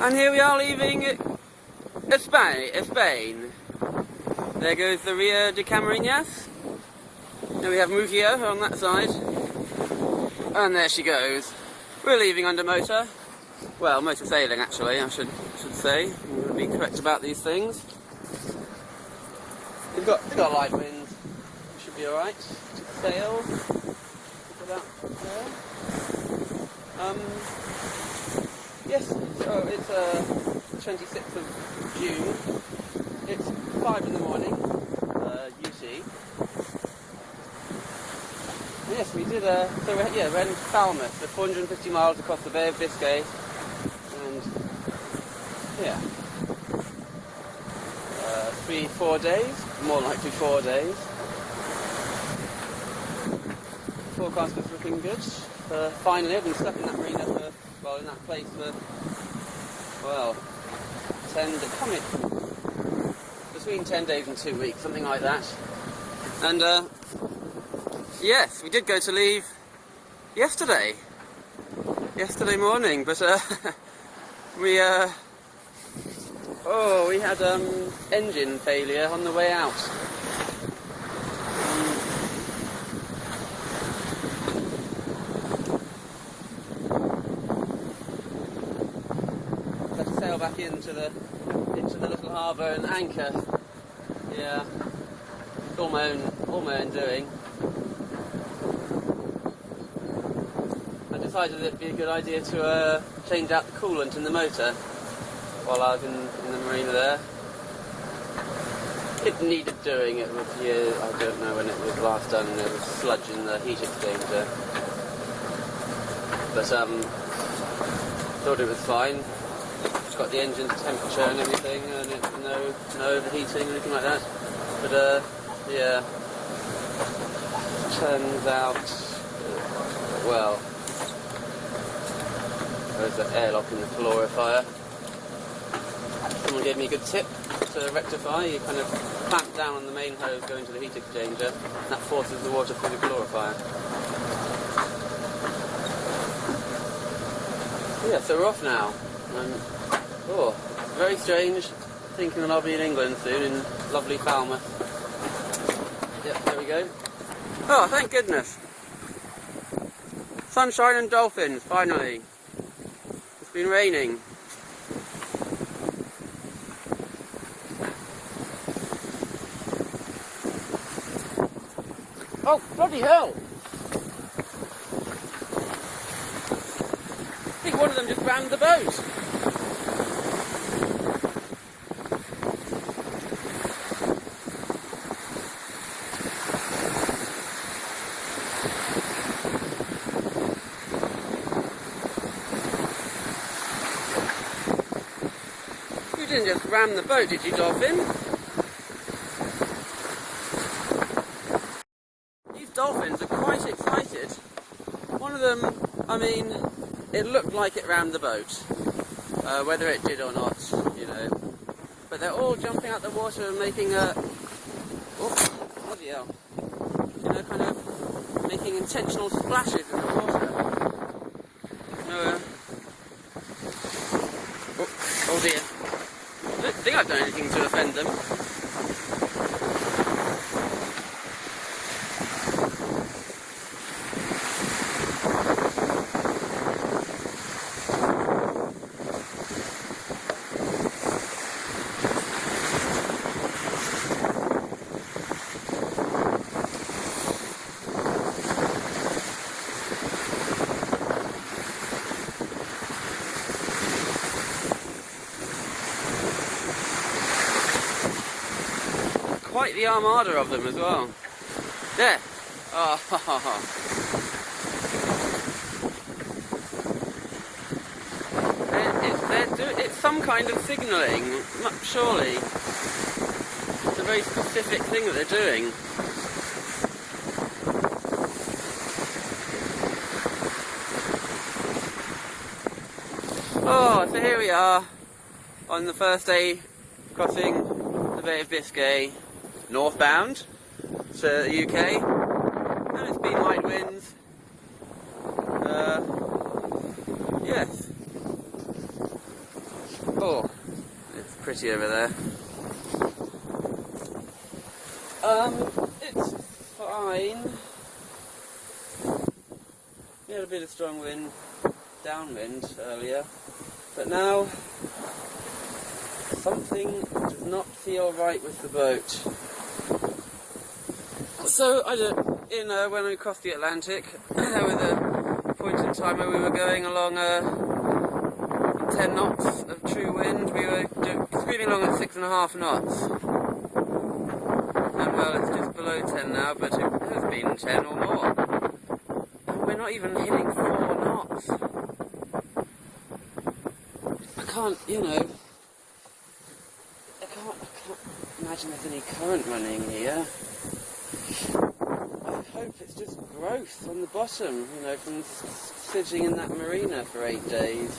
And here we are leaving Spain. There goes the Rio de Camarinhas. Then we have Mujio on that side. And there she goes. We're leaving under motor. Well, motor sailing actually, I should say. I'm going to be correct about these things. We've got light winds. Should be alright. Sail. About there. Yes, so it's 26th of June. It's 5 in the morning, UT. Yes, we did we're in Falmouth, 450 miles across the Bay of Biscay, and yeah, 4 days, more likely 4 days. The forecast was looking good. Finally, I've been stuck in that marina in that place for, well, between 10 days and 2 weeks, something like that. And yes, we did go to leave yesterday morning, but we had engine failure on the way out. Had to sail back into the little harbour and anchor. Yeah, all my own doing. I decided it'd be a good idea to change out the coolant in the motor while I was in the marina there. It needed doing. It was, I don't know when it was last done. There was sludge in the heat exchanger, but thought it was fine. It's got the engine's temperature and everything, and no overheating or anything like that. But yeah, turns out, well, there's an airlock in the calorifier. Someone gave me a good tip to rectify. You kind of clamp down on the main hose going to the heat exchanger, and that forces the water through the calorifier. Yeah, so we're off now. Very strange, thinking that I'll be in England soon, in lovely Falmouth. Yep, there we go. Oh, thank goodness. Sunshine and dolphins, finally. It's been raining. Oh, bloody hell! I think one of them just rammed the boat. You didn't just ram the boat, did you, dolphin? These dolphins are quite excited. One of them, I mean, it looked like it rammed the boat. Whether it did or not, you know. But they're all jumping out the water and making bloody hell. You know, kind of making intentional splashes in the water. Oh dear. I don't think I've done anything to offend them. Quite the armada of them as well. There. Oh. It's some kind of signalling, surely. It's a very specific thing that they're doing. Oh, so here we are on the first day crossing the Bay of Biscay, northbound to the UK, and it's been light winds. Yes. Oh, it's pretty over there. It's fine. We had a bit of strong wind, downwind earlier, but now something does not feel right with the boat. So when we crossed the Atlantic, there was a point in time where we were going along 10 knots of true wind. We were screaming along at 6.5 knots. And well, it's just below 10 now, but it has been 10 or more. And we're not even hitting 4 knots. I can't imagine there's any current running here. I hope it's just growth on the bottom, from sitting in that marina for 8 days.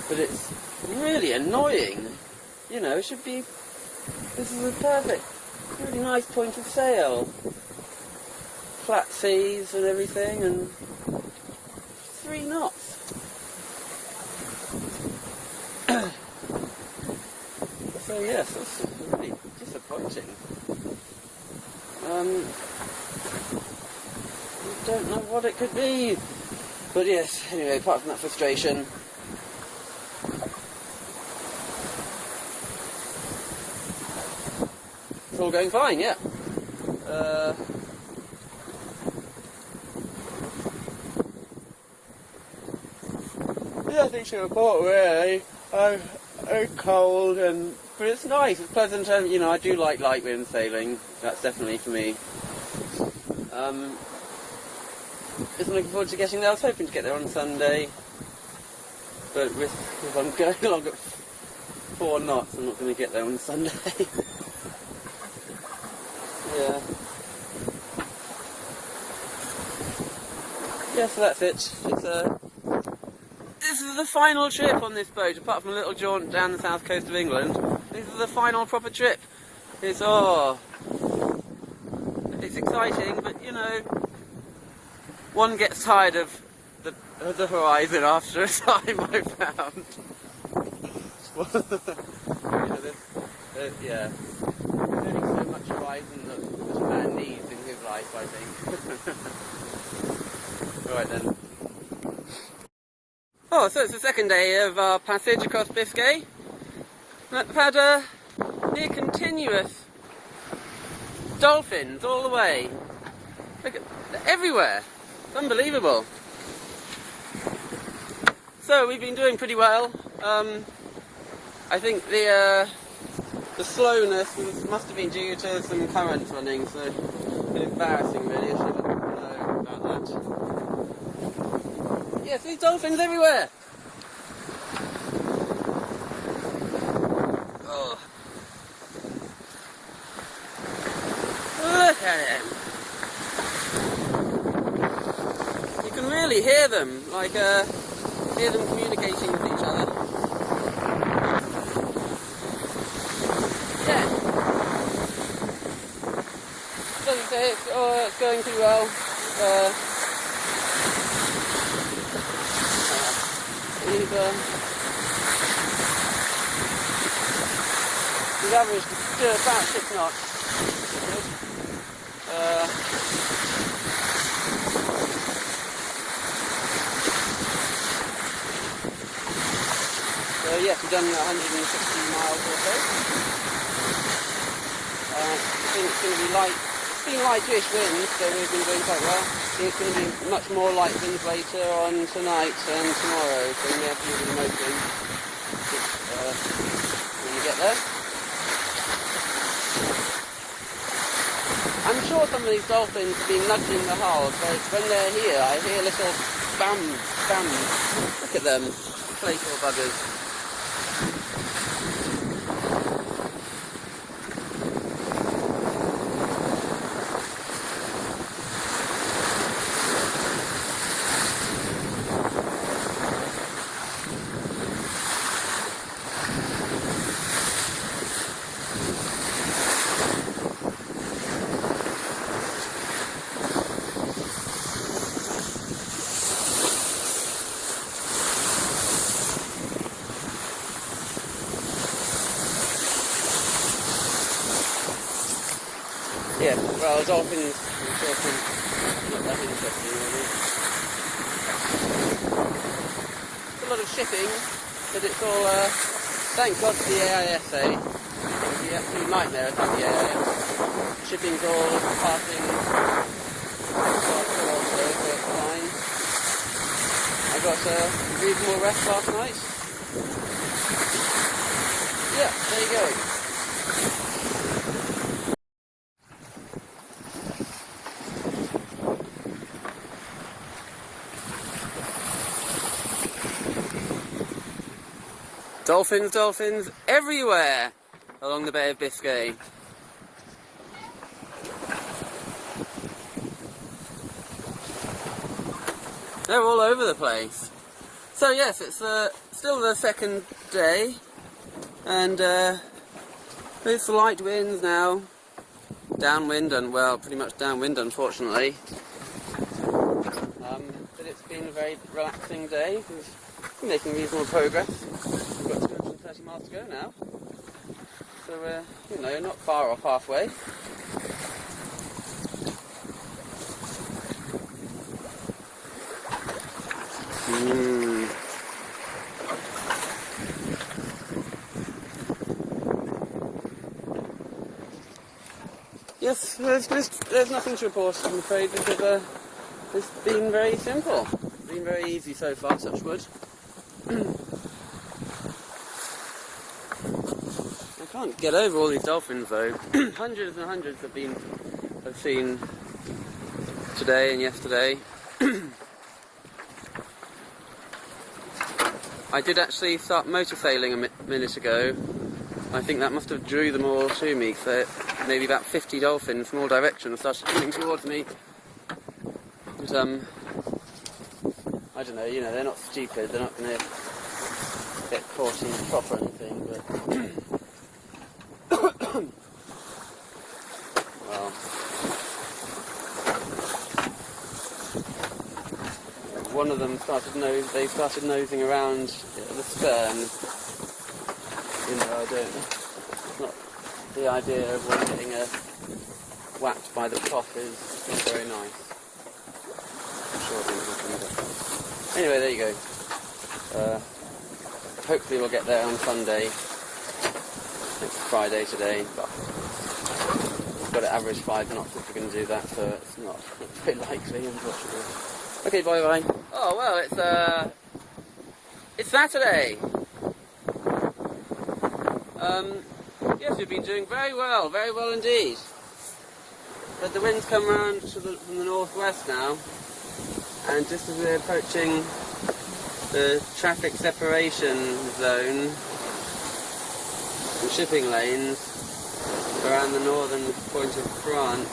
But it's really annoying. It should be... This is a perfect, really nice point of sail. Flat seas and everything, and 3 knots. So yes, that's really disappointing. I don't know what it could be. But yes, anyway, apart from that frustration, it's all going fine, yeah. Nothing to report really. It's cold, but it's nice, it's pleasant, and I do like light wind sailing. That's definitely for me. Just looking forward to getting there. I was hoping to get there on Sunday, but if I'm going along at 4 knots, I'm not going to get there on Sunday. Yeah. Yeah, so that's it. This is the final trip on this boat, apart from a little jaunt down the south coast of England. This is the final proper trip. It's exciting, but one gets tired of the horizon after a time, I found. There's only so much horizon that a man needs in his life, I think. Alright then. Oh, so it's the second day of our passage across Biscay. We've had near continuous dolphins all the way. Look at, they're everywhere. It's unbelievable. So we've been doing pretty well. I think the slowness must have been due to some currents running, so a bit embarrassing really. I should know about that. Yes, these dolphins everywhere. Oh. Look at him. You can really hear them, hear them communicating with each other. Yeah. Doesn't say it's going pretty well. We've averaged about 6 knots. So yes, we've done 160 miles or so. I think it's going to be light. It's been lightish winds, so we've been doing quite well. It's going to be much more light winds later on tonight and tomorrow, so we may have to use the motoring when we get there. I'm sure some of these dolphins have been nudging the hull, so when they're here I hear little bams, bams. Look at them, playful buggers. well, dolphins not that interesting really. It's a lot of shipping, but it's all, thank God for the AISA. It was the absolute nightmare at the AIS. Shipping's all passing also, so it's fine. I got a reasonable rest last night. Yeah, there you go. Dolphins, dolphins everywhere along the Bay of Biscay. They're all over the place. So yes, it's still the second day, and it's light winds now, downwind, and well, pretty much downwind unfortunately. But it's been a very relaxing day. We're making reasonable progress. We've got 230 miles to go now, so we're, you know, not far off halfway. Yes, there's nothing to report, I'm afraid, because it's been very simple. It's been very easy so far, touch wood. I can't get over all these dolphins though. Hundreds and hundreds I've seen today and yesterday. I did actually start motor sailing a minute ago. I think that must have drew them all to me, so maybe about 50 dolphins from all directions started coming towards me. But I don't know, you know, they're not stupid, they're not going to get caught in the crop or anything, but well, one of them started nosing around the stern. You know, I don't, it's not the idea of one getting whacked by the top is very nice. I'm sure it will happen. Anyway, there you go. Hopefully we'll get there on Sunday. It's Friday today, but we've got to average 5 knots if we're going to do that, so it's not very likely, unfortunately. Okay, bye bye. Oh well, it's Saturday. Yes, we've been doing very well indeed. But the wind's come round from the northwest now, and just as we're approaching the traffic separation zone and shipping lanes around the northern point of France.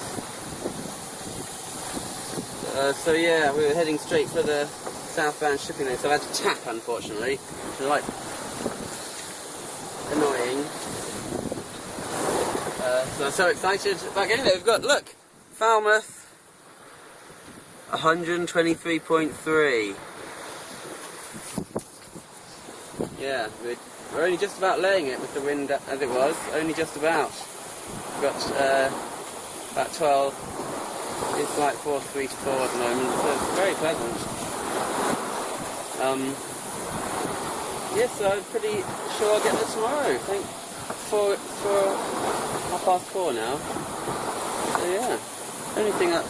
So yeah, we were heading straight for the southbound shipping lane, so I had to tap unfortunately, which is like annoying. So I'm so excited about getting there. We've got, look, Falmouth 123.3. Yeah, we're only just about laying it with the wind as it was, only just about. We've got about 12, it's like 4.3 to 4 at the moment, so it's very pleasant. Yes, so I'm pretty sure I'll get there tomorrow. I think for 4:30 now. So yeah, only thing that...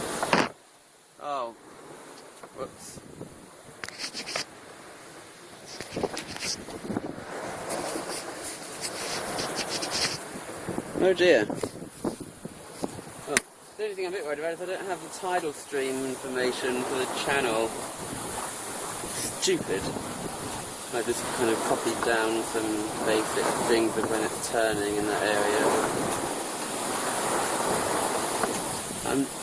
Oh, whoops. Oh dear. Oh, the only thing I'm a bit worried about is I don't have the tidal stream information for the channel. Stupid. I just kind of copied down some basic things of when it's turning in that area.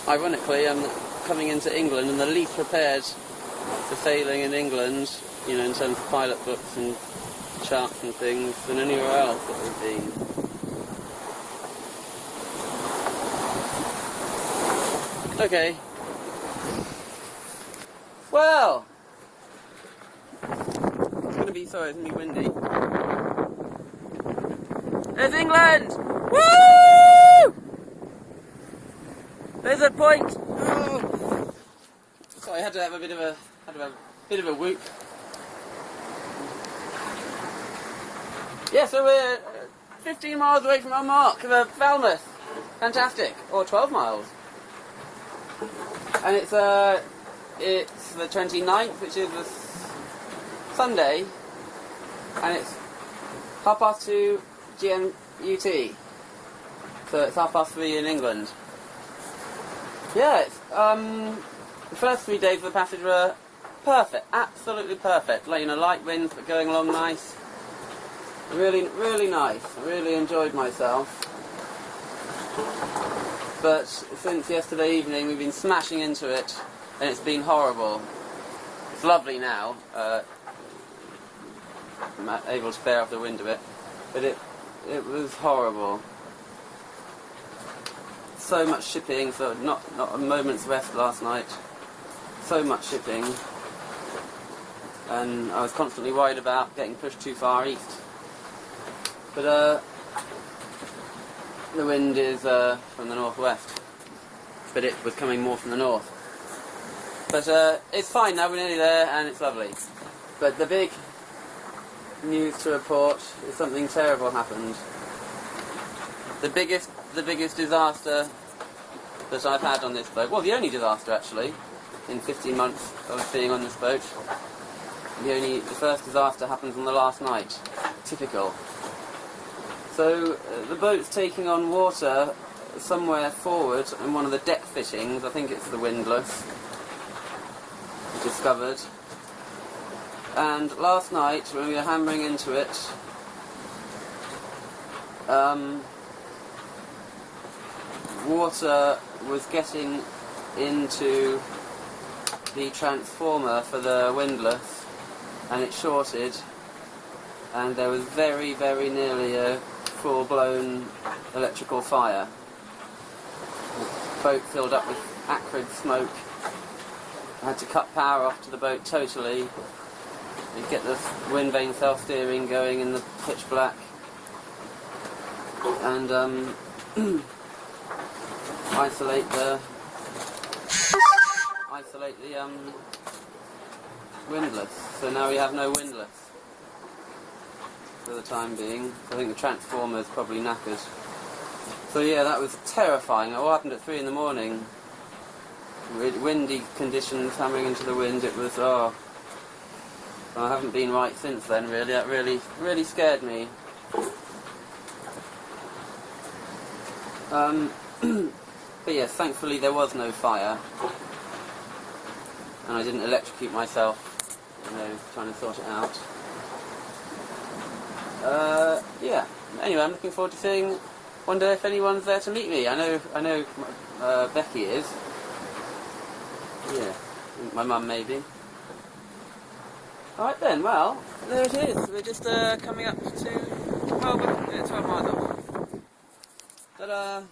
Ironically, I'm coming into England and the least prepared for sailing in England, you know, in terms of pilot books and charts and things, than anywhere else that we've been. Okay. Well, sorry, it's going to be windy. There's England! Woo! There's a point! Oh. Sorry, I had to have a bit of a whoop. Yeah, so we're 15 miles away from our mark of Falmouth. Fantastic. Or 12 miles. And it's the 29th, which is a Sunday, and it's 2:30 GM UT. So it's 3:30 in England. Yeah, it's, the first 3 days of the passage were perfect, absolutely perfect. Like, you know, light winds, but going along nice. Really, really nice. I really enjoyed myself. But since yesterday evening, we've been smashing into it, and it's been horrible. It's lovely now. I'm able to bear off the wind a bit, but it was horrible. So much shipping, so not a moment's rest last night. So much shipping, and I was constantly worried about getting pushed too far east. But the wind is from the northwest, but it was coming more from the north. But it's fine now, we're nearly there, and it's lovely. But the big news to report is something terrible happened. The biggest disaster that I've had on this boat, well, the only disaster actually, in 15 months of being on this boat. The first disaster happens on the last night. Typical. So the boat's taking on water somewhere forward in one of the deck fittings, I think it's the windlass, discovered. And last night, when we were hammering into it, water was getting into the transformer for the windlass, and it shorted, and there was very, very nearly a full-blown electrical fire. The boat filled up with acrid smoke. I had to cut power off to the boat totally. You get the wind vane self-steering going in the pitch black, and isolate the windlass. So now we have no windlass for the time being. I think the transformer is probably knackered. So yeah, that was terrifying. It all happened at 3 in the morning. Windy conditions, hammering into the wind. It was, oh. I haven't been right since then, really. That really scared me. But yes, thankfully there was no fire, and I didn't electrocute myself, you know, trying to sort it out. Yeah. Anyway, I'm looking forward to seeing. Wonder if anyone's there to meet me. I know. Becky is. Yeah. My mum maybe. Alright then, well, there it is. We're just coming up to 12 miles off. Ta-da!